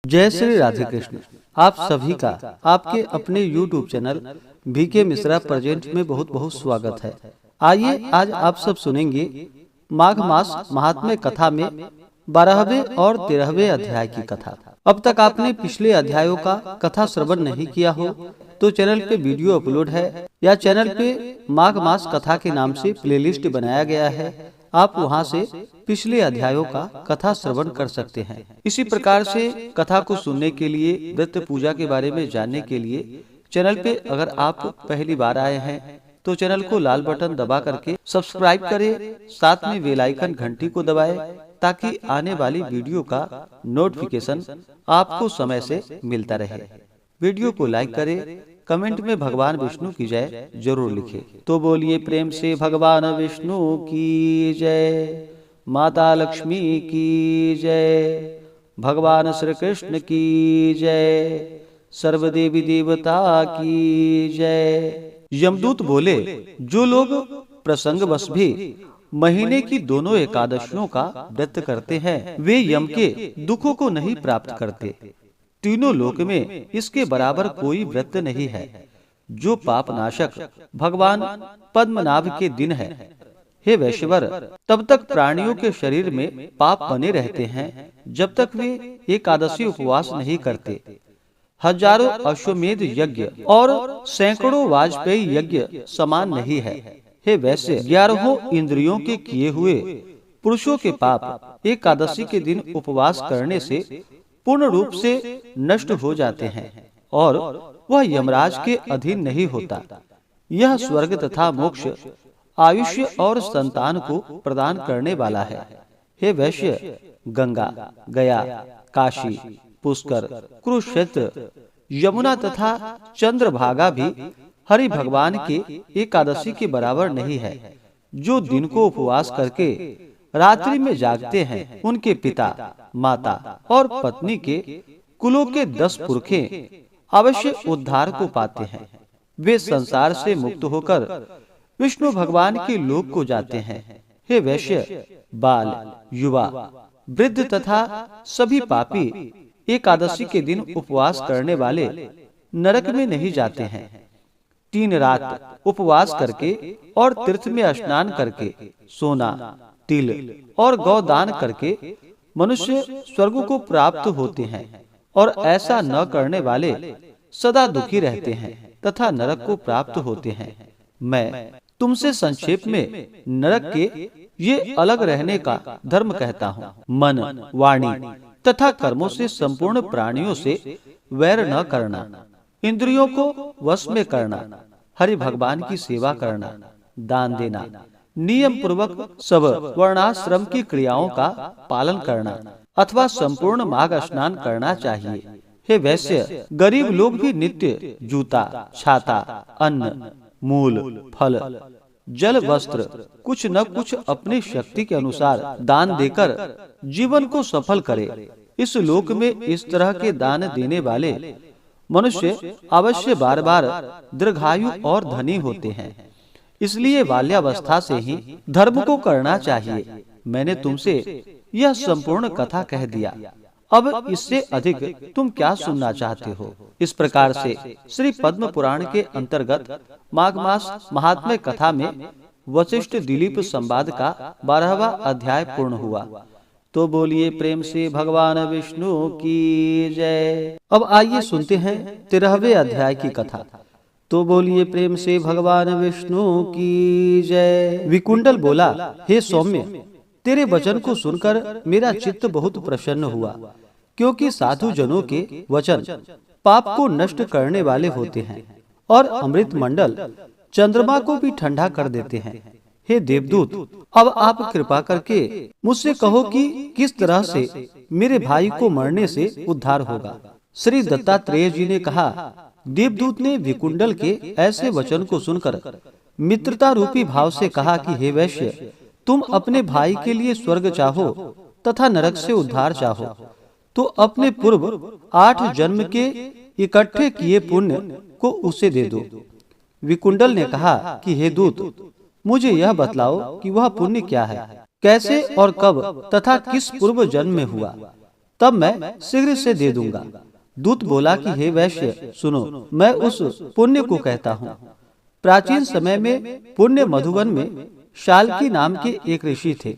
जय श्री राधे कृष्ण। आप सभी का आपके अपने YouTube channel VK Mishra present में बहुत बहुत स्वागत है। आइए आज आप सब सुनेंगे माघ मास महात्म्य कथा में 12वें और 13वें अध्याय की कथा। अब तक आपने पिछले अध्यायों का कथा श्रवण नहीं किया हो तो चैनल पे वीडियो अपलोड है या चैनल पे माघ मास कथा के नाम से प्लेलिस्ट बनाया गया है। आप वहां से पिछले अध्यायों का कथा श्रवण कर सकते हैं। इसी प्रकार से कथा को सुनने के लिए, व्रत पूजा के बारे में जानने के लिए चैनल पे अगर आप पहली बार आए हैं तो चैनल को लाल बटन दबा करके सब्सक्राइब करें, साथ में बेल आइकन घंटी को दबाएं ताकि आने वाली वीडियो का नोटिफिकेशन आपको समय से मिलता रहे। वीडियो को लाइक करें, कमेंट में भगवान विष्णु की जय जरूर लिखें। तो बोलिए प्रेम से भगवान विष्णु की जय, माता लक्ष्मी की जय, भगवान श्री कृष्ण की जय, सर्वदेवी देवता की जय। यमदूत बोले, जो लोग प्रसंगवश भी महीने की दोनों एकादशियों का व्रत करते हैं वे यम के दुखों को नहीं प्राप्त करते। तीनों लोक में इसके बराबर कोई व्रत नहीं है जो पाप नाशक भगवान पद्मनाभ के दिन है। हे वैश्वर, तब तक प्राणियों के शरीर में पाप बने रहते हैं जब तक वे एकादशी उपवास नहीं करते। हजारों अश्वमेध यज्ञ और सैकड़ों वाजपेयी यज्ञ समान नहीं है। हे वैश्य, 11 इंद्रियों के किए हुए पुरुषों के पाप एकादशी के दिन उपवास करने से पूर्ण रूप से नष्ट हो जाते हैं और वह यमराज के अधीन नहीं होता। यह स्वर्ग तथा मोक्ष, आयुष्य और संतान को प्रदान करने वाला है। हे वैश्य, गंगा, गया, काशी, पुष्कर, कुरुक्षेत्र, यमुना तथा चंद्रभागा भी हरि भगवान के एकादशी के बराबर नहीं है। जो दिन को उपवास करके रात्रि में जागते हैं उनके पिता, माता और पत्नी के कुलों के 10 पुरखे अवश्य उद्धार को पाते हैं। वे संसार से मुक्त होकर विष्णु भगवान के लोक को जाते हैं। हे वैश्य, बाल, युवा, वृद्ध तथा सभी पापी एकादशी के दिन उपवास करने वाले नरक में नहीं जाते हैं। 3 रात उपवास करके और तीर्थ में स्नान करके, सोना, तिल और गौदान करके मनुष्य स्वर्ग को प्राप्त होते हैं और ऐसा न करने वाले सदा दुखी रहते हैं तथा नरक को प्राप्त होते हैं। मैं तुमसे संक्षेप में नरक के ये अलग रहने का धर्म कहता हूँ। मन, वाणी तथा कर्मों से संपूर्ण प्राणियों से वैर न करना, इंद्रियों को वश में करना, हरि भगवान की सेवा करना, दान देना, नियम पूर्वक सब वर्णाश्रम की क्रियाओं का पालन करना अथवा संपूर्ण माघ स्नान करना चाहिए। हे वैश्य, गरीब लोग भी नित्य जूता, छाता, अन्न, मूल, फल, जल, वस्त्र कुछ न कुछ अपनी शक्ति के अनुसार दान देकर जीवन को सफल करे। इस लोक में इस तरह के दान देने वाले मनुष्य अवश्य बार बार दीर्घायु और धनी होते हैं। इसलिए बाल्यावस्था से ही धर्म को करना चाहिए। मैंने तुमसे यह संपूर्ण कथा कह दिया। अब इससे अधिक तुम क्या सुनना चाहते हो? इस प्रकार से श्री पद्म पुराण के अंतर्गत माघ मास महात्म्य कथा में वशिष्ठ दिलीप संवाद का 12वां अध्याय पूर्ण हुआ। तो बोलिए प्रेम से भगवान विष्णु की जय। अब आइए सुनते हैं 13वें अध्याय की कथा। तो बोलिए प्रेम से भगवान विष्णु की जय। विकुंडल बोला, हे सौम्य, तेरे वचन को सुनकर मेरा चित्त बहुत प्रसन्न हुआ, क्योंकि साधु जनों के वचन पाप को नष्ट करने वाले होते हैं और अमृत मंडल चंद्रमा को भी ठंडा कर देते हैं। हे देवदूत, अब आप कृपा करके मुझसे कहो कि किस तरह से मेरे भाई को मरने से उद्धार होगा। श्री दत्तात्रेय जी ने कहा, देवदूत ने विकुंडल के ऐसे वचन को सुनकर मित्रता रूपी भाव से कहा कि हे वैश्य, तुम अपने भाई के लिए स्वर्ग चाहो तथा नरक से उद्धार चाहो तो अपने पूर्व 8 जन्म के इकट्ठे किए पुण्य को उसे दे दो। विकुंडल ने कहा कि हे दूत, मुझे यह बतलाओ कि वह पुण्य क्या है, कैसे और कब तथा किस पूर्व जन्म में हुआ। तब मैं शीघ्र से दे दूंगा। दूत बोला कि हे वैश्य सुनो, मैं उस पुण्य को कहता हूँ। प्राचीन समय में पुण्य मधुवन में शाल्की नाम के एक ऋषि थे।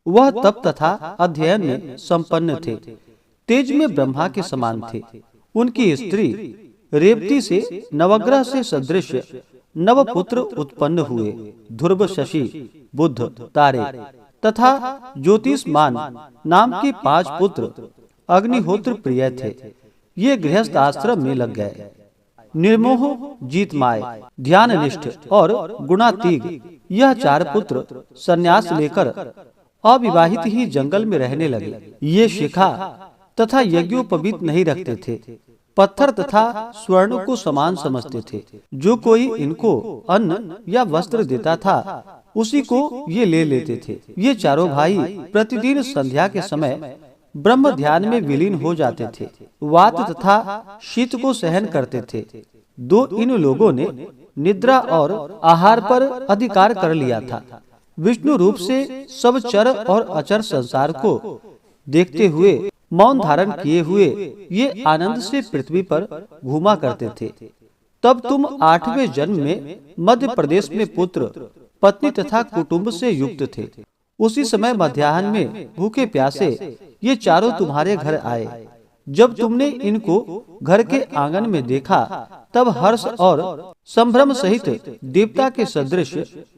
वह तप तथा अध्ययन में संपन्न थे, तेज में ब्रह्मा के समान थे। उनकी स्त्री रेवती से नवग्रह से सदृश नवपुत्र उत्पन्न हुए। ध्रुव, शशि, बुध, तारे तथा ज्योतिषमान नाम के 5 पुत्र अग्निहोत्र प्रिय थे। ये गृहस्थ आश्रम में लग गए। निर्मोह, जीतमाय, ध्याननिष्ठ और गुणातीग यह 4 पुत्र संन्यास लेकर अविवाहित ही जंगल में रहने लगे। ये शिखा तथा यज्ञोपवीत नहीं रखते थे, पत्थर तथा स्वर्ण को समान समझते थे। जो कोई इनको अन्न या वस्त्र देता था उसी को ये ले लेते थे। ये चारों भाई प्रतिदिन संध्या के समय ब्रह्म ध्यान में विलीन हो जाते थे। वात तथा शीत को सहन करते थे। 2 इन लोगों ने निद्रा और आहार पर अधिकार कर लिया था। विष्णु रूप से सब चर और अचर संसार को देखते हुए मौन धारण किए हुए ये आनंद से पृथ्वी पर घूमा करते थे। तब तुम 8वें जन्म में मध्य प्रदेश में पुत्र, पत्नी तथा कुटुंब से युक्त थे। उसी समय मध्याह्न में भूखे प्यासे ये चारों तुम्हारे घर आए। जब तुमने इनको घर के आंगन में देखा तब हर्ष और संभ्रम सहित देवता के सदृश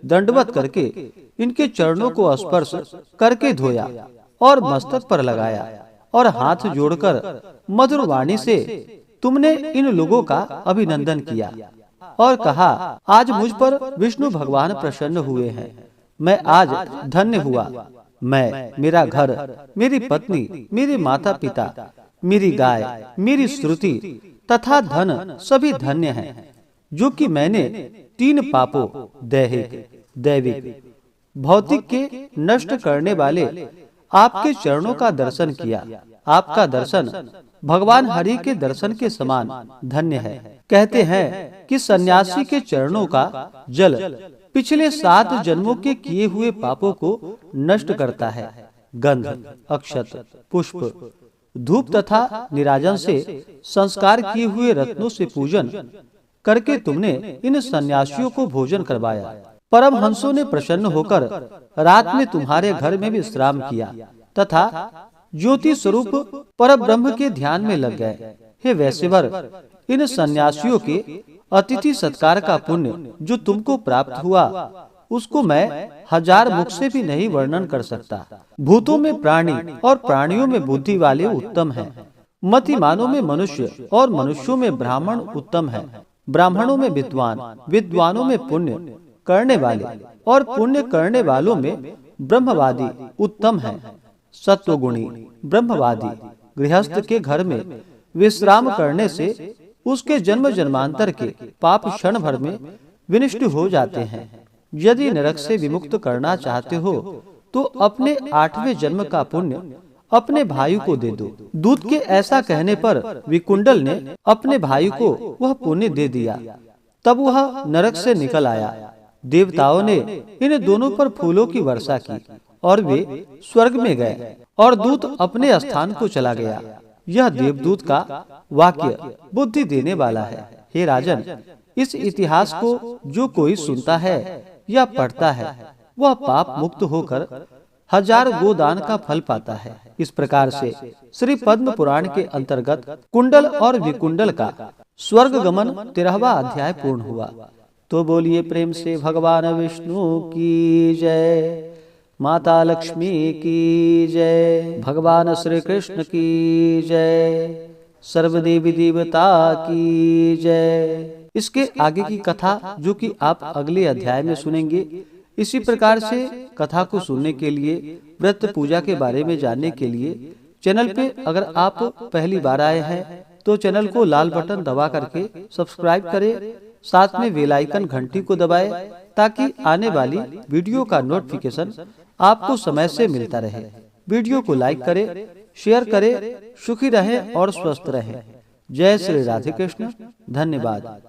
दंडवत करके इनके चरणों को स्पर्श करके धोया और मस्तक पर लगाया और हाथ जोड़कर मधुर वाणी से तुमने इन लोगों का अभिनंदन किया और कहा, आज मुझ पर विष्णु भगवान प्रसन्न हुए हैं। मैं आज धन्य हुआ। मैं, मेरा घर, मेरी पत्नी, मेरे माता पिता, मेरी गाय, मेरी श्रुति तथा धन सभी धन्य हैं, जो कि मैंने 3 पापों दैहिक, दैविक, भौतिक के नष्ट करने वाले आपके चरणों का दर्शन किया। आपका दर्शन भगवान हरि के दर्शन के समान धन्य है। कहते हैं कि सन्यासी के चरणों का जल पिछले 7 जन्मों के किए हुए पापों को नष्ट करता है। गंध, अक्षत, पुष्प, धूप तथा निराजन से संस्कार किए हुए रत्नों से पूजन करके तुमने इन सन्यासियों को भोजन करवाया। परमहंसों ने प्रसन्न होकर रात में तुम्हारे घर में विश्राम किया तथा ज्योति स्वरूप परब्रह्म के ध्यान में लग गए। हे वैश्यवर, इन सन्यासियों के अतिथि सत्कार का पुण्य जो तुमको प्राप्त हुआ उसको मैं 1000 मुख से भी नहीं वर्णन कर सकता। भूतों में प्राणी और प्राणियों में बुद्धि वाले उत्तम हैं। मतिमानों में मनुष्य और मनुष्यों में ब्राह्मण उत्तम हैं। ब्राह्मणों में विद्वान, विद्वानों में पुण्य करने वाले और पुण्य करने वालों में ब्रह्मवादी उत्तम हैं। सत्वगुणी ब्रह्मवादी गृहस्थ के घर में विश्राम करने से उसके जन्म जन्मांतर के पाप क्षण भर में विनष्ट हो जाते हैं। यदि नरक से विमुक्त करना चाहते हो तो अपने 8वें जन्म का पुण्य अपने भाई को दे दो। दूत के ऐसा कहने पर विकुंडल ने अपने भाई को वह पुण्य दे दिया। तब वह नरक से निकल आया। देवताओं ने इन दोनों पर फूलों की वर्षा की और वे स्वर्ग में गए और दूत अपने स्थान को चला गया। यह देवदूत का वाक्य बुद्धि देने वाला है। हे राजन, इस इतिहास को जो कोई सुनता है या पढ़ता है वह पाप मुक्त होकर 1000 गोदान का फल पाता है। इस प्रकार से श्री पद्म पुराण के अंतर्गत कुंडल और विकुंडल का स्वर्ग गमन 13वां अध्याय पूर्ण हुआ। तो बोलिए प्रेम से भगवान विष्णु की जय, माता लक्ष्मी की जय, भगवान श्री कृष्ण की जय, सर्वदेवी देवता की जय। इसके आगे की कथा जो कि आप अगले अध्याय में सुनेंगे। इसी प्रकार से कथा को सुनने के लिए, व्रत पूजा के बारे में जानने के लिए चैनल पे अगर आप पहली बार आए हैं तो चैनल को लाल बटन दबा करके सब्सक्राइब करें, साथ में बेल आइकन घंटी को दबाएं ताकि आने वाली वीडियो का नोटिफिकेशन आपको समय से मिलता रहे। वीडियो को लाइक करें, शेयर करें। सुखी रहें और स्वस्थ रहें। जय श्री राधे कृष्ण। धन्यवाद।